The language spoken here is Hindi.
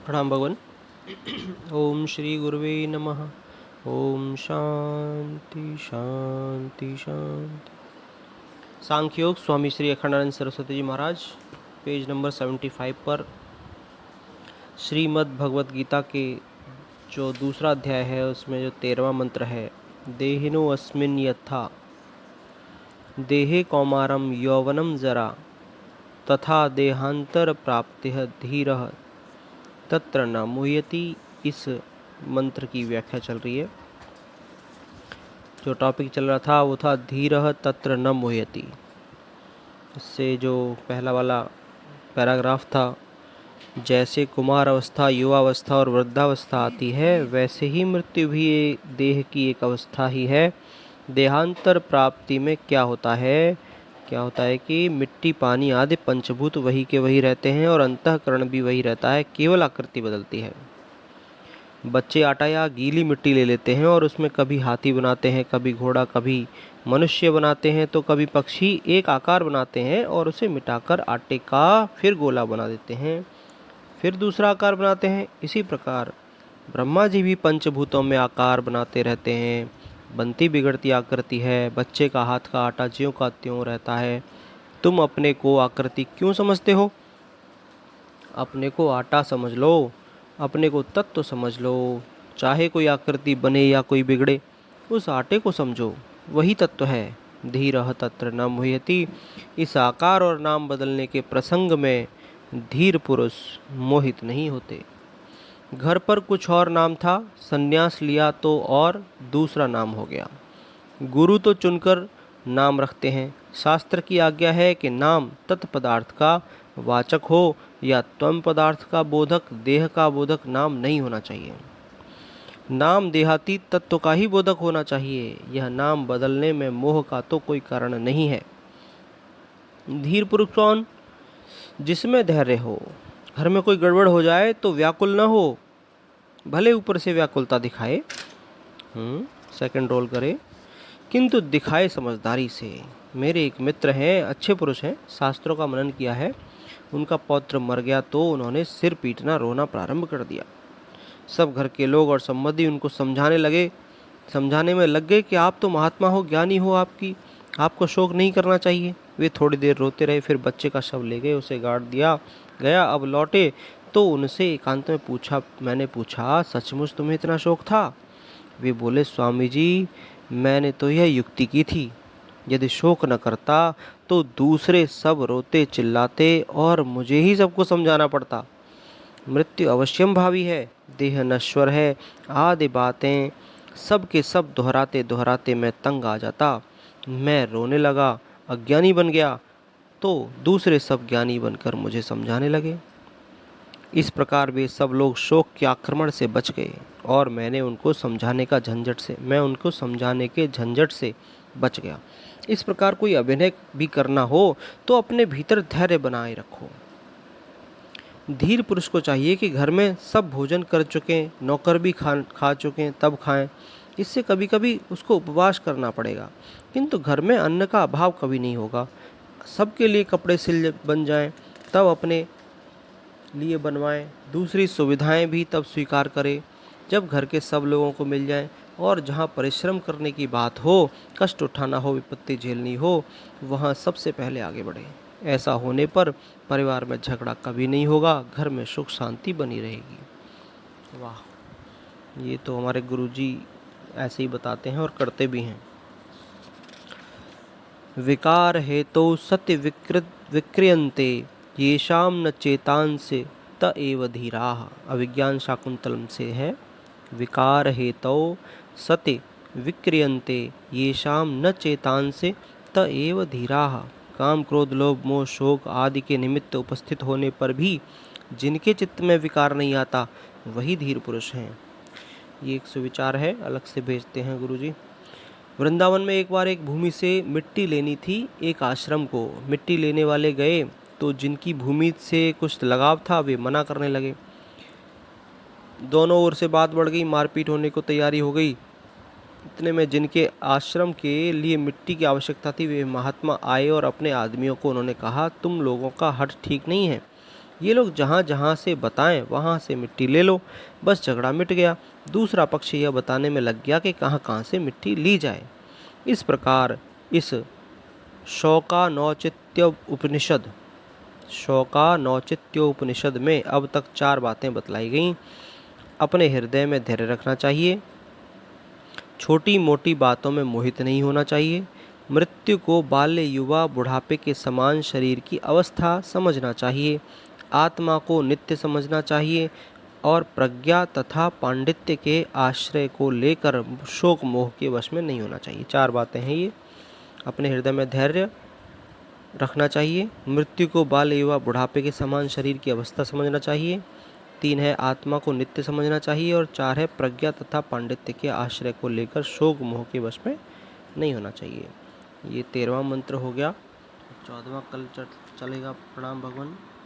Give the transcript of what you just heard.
प्रणाम भगवान। ओम श्री गुरुवे नमः। ओम शांति शांति शांति। सांख्योग स्वामी श्री अखंडानंद सरस्वती जी महाराज, पेज नंबर 75 पर श्रीमद् भगवत गीता के जो दूसरा अध्याय है उसमें जो 13वां मंत्र है, देहिनो अस्मिन् यथा देहे कौमारम यौवनम जरा तथा देहांतर प्राप्तिः धीरः तत्र न मुह्यति। इस मंत्र की व्याख्या चल रही है। जो टॉपिक चल रहा था वो था धीरः तत्र न मुह्यति। इससे जो पहला वाला पैराग्राफ था, जैसे कुमार अवस्था, युवावस्था और वृद्धावस्था आती है, वैसे ही मृत्यु भी देह की एक अवस्था ही है। देहांतर प्राप्ति में क्या होता है कि मिट्टी, पानी आदि पंचभूत वही के वही रहते हैं और अंतःकरण भी वही रहता है, केवल आकृति बदलती है। बच्चे आटा या गीली मिट्टी ले लेते हैं और उसमें कभी हाथी बनाते हैं, कभी घोड़ा, कभी मनुष्य बनाते हैं, तो कभी पक्षी। एक आकार बनाते हैं और उसे मिटाकर आटे का फिर गोला बना देते हैं, फिर दूसरा आकार बनाते हैं। इसी प्रकार ब्रह्मा जी भी पंचभूतों में आकार बनाते रहते हैं। बनती बिगड़ती आकृति है। बच्चे का हाथ का आटा ज्यों का त्यों रहता है। तुम अपने को आकृति क्यों समझते हो? अपने को आटा समझ लो, अपने को तत्व समझ लो। चाहे कोई आकृति बने या कोई बिगड़े, उस आटे को समझो, वही तत्व है। धीरः तत्र न मुह्यति। इस आकार और नाम बदलने के प्रसंग में धीर पुरुष मोहित नहीं होते। घर पर कुछ और नाम था, संन्यास लिया तो और दूसरा नाम हो गया। गुरु तो चुनकर नाम रखते हैं। शास्त्र की आज्ञा है कि नाम तत्पदार्थ का वाचक हो या त्वम पदार्थ का बोधक, देह का बोधक नाम नहीं होना चाहिए। नाम देहातीत तत्व का ही बोधक होना चाहिए। यह नाम बदलने में मोह का तो कोई कारण नहीं है। धीर पुरुष कौन? जिसमें धैर्य हो। घर में कोई गड़बड़ हो जाए तो व्याकुल न हो, भले ऊपर से व्याकुलता दिखाए, सेकंड रोल करे, किंतु दिखाए समझदारी से। मेरे एक मित्र हैं, अच्छे पुरुष हैं, शास्त्रों का मनन किया है। उनका पौत्र मर गया तो उन्होंने सिर पीटना, रोना प्रारंभ कर दिया। सब घर के लोग और संबंधी उनको समझाने में लग गए कि आप तो महात्मा हो, ज्ञानी हो, आपको शोक नहीं करना चाहिए। वे थोड़ी देर रोते रहे, फिर बच्चे का शव ले गए, उसे गाड़ दिया गया। अब लौटे तो उनसे एकांत में मैंने पूछा, सचमुच तुम्हें इतना शोक था? वे बोले, स्वामी जी, मैंने तो यह युक्ति की थी, यदि शोक न करता तो दूसरे सब रोते चिल्लाते और मुझे ही सबको समझाना पड़ता। मृत्यु अवश्यम भावी है, देह नश्वर है, आदि बातें सब के सब दोहराते दोहराते मैं तंग आ जाता। मैं रोने लगा, अज्ञानी बन गया, तो दूसरे सब ज्ञानी बनकर मुझे समझाने लगे। इस प्रकार वे सब लोग शोक के आक्रमण से बच गए और मैं उनको समझाने के झंझट से बच गया। इस प्रकार कोई अभिनय भी करना हो तो अपने भीतर धैर्य बनाए रखो। धीर पुरुष को चाहिए कि घर में सब भोजन कर चुके, नौकर भी खा चुके, तब खाएं। इससे कभी कभी उसको उपवास करना पड़ेगा, किंतु घर में अन्न का अभाव कभी नहीं होगा। सबके लिए कपड़े सिल बन जाएं, तब अपने लिए बनवाएं। दूसरी सुविधाएं भी तब स्वीकार करें जब घर के सब लोगों को मिल जाएं। और जहां परिश्रम करने की बात हो, कष्ट उठाना हो, विपत्ति झेलनी हो, वहां सबसे पहले आगे बढ़े। ऐसा होने पर परिवार में झगड़ा कभी नहीं होगा, घर में सुख शांति बनी रहेगी। वाह, ये तो हमारे गुरुजी ऐसे ही बताते हैं और करते भी हैं। विकार हेतु सत्य विक्रियन्ते येषाम न चेतांसे त एव धीराः। अभिज्ञान शाकुंतलम से है। विकार हेतौ सति विक्रियन्ते येषाम न चेतांसे त एव धीराः। काम, क्रोध, लोभ, मोह, शोक आदि के निमित्त उपस्थित होने पर भी जिनके चित्त में विकार नहीं आता, वही धीर पुरुष हैं। ये एक सुविचार है, अलग से भेजते हैं गुरुजी। वृंदावन में एक बार एक भूमि से मिट्टी लेनी थी। एक आश्रम को मिट्टी लेने वाले गए तो जिनकी भूमि से कुछ लगाव था, वे मना करने लगे। दोनों ओर से बात बढ़ गई, मारपीट होने को तैयारी हो गई। इतने में जिनके आश्रम के लिए मिट्टी की आवश्यकता थी, वे महात्मा आए और अपने आदमियों को उन्होंने कहा, तुम लोगों का हठ ठीक नहीं है। ये लोग जहाँ जहाँ से बताएं वहाँ से मिट्टी ले लो, बस झगड़ा मिट गया। दूसरा पक्ष यह बताने में लग गया कि कहाँ कहाँ से मिट्टी ली जाए। इस प्रकार इस शौकानौचित्योपनिषद में अब तक 4 बातें बतलाई गईं। अपने हृदय में धैर्य रखना चाहिए, छोटी मोटी बातों में मोहित नहीं होना चाहिए, मृत्यु को बाल्य युवा बुढ़ापे के समान शरीर की अवस्था समझना चाहिए, आत्मा को नित्य समझना चाहिए और प्रज्ञा तथा पांडित्य के आश्रय को लेकर शोक मोह के वश में नहीं होना चाहिए। 4 बातें हैं ये। अपने हृदय में धैर्य रखना चाहिए, मृत्यु को बाल्य युवा बुढ़ापे के समान शरीर की अवस्था समझना चाहिए, 3 है आत्मा को नित्य समझना चाहिए और 4 है प्रज्ञा तथा पांडित्य के आश्रय को लेकर शोक मोह के वश में नहीं होना चाहिए। ये 13वां मंत्र हो गया। 14वां कल चलेगा। प्रणाम भगवान।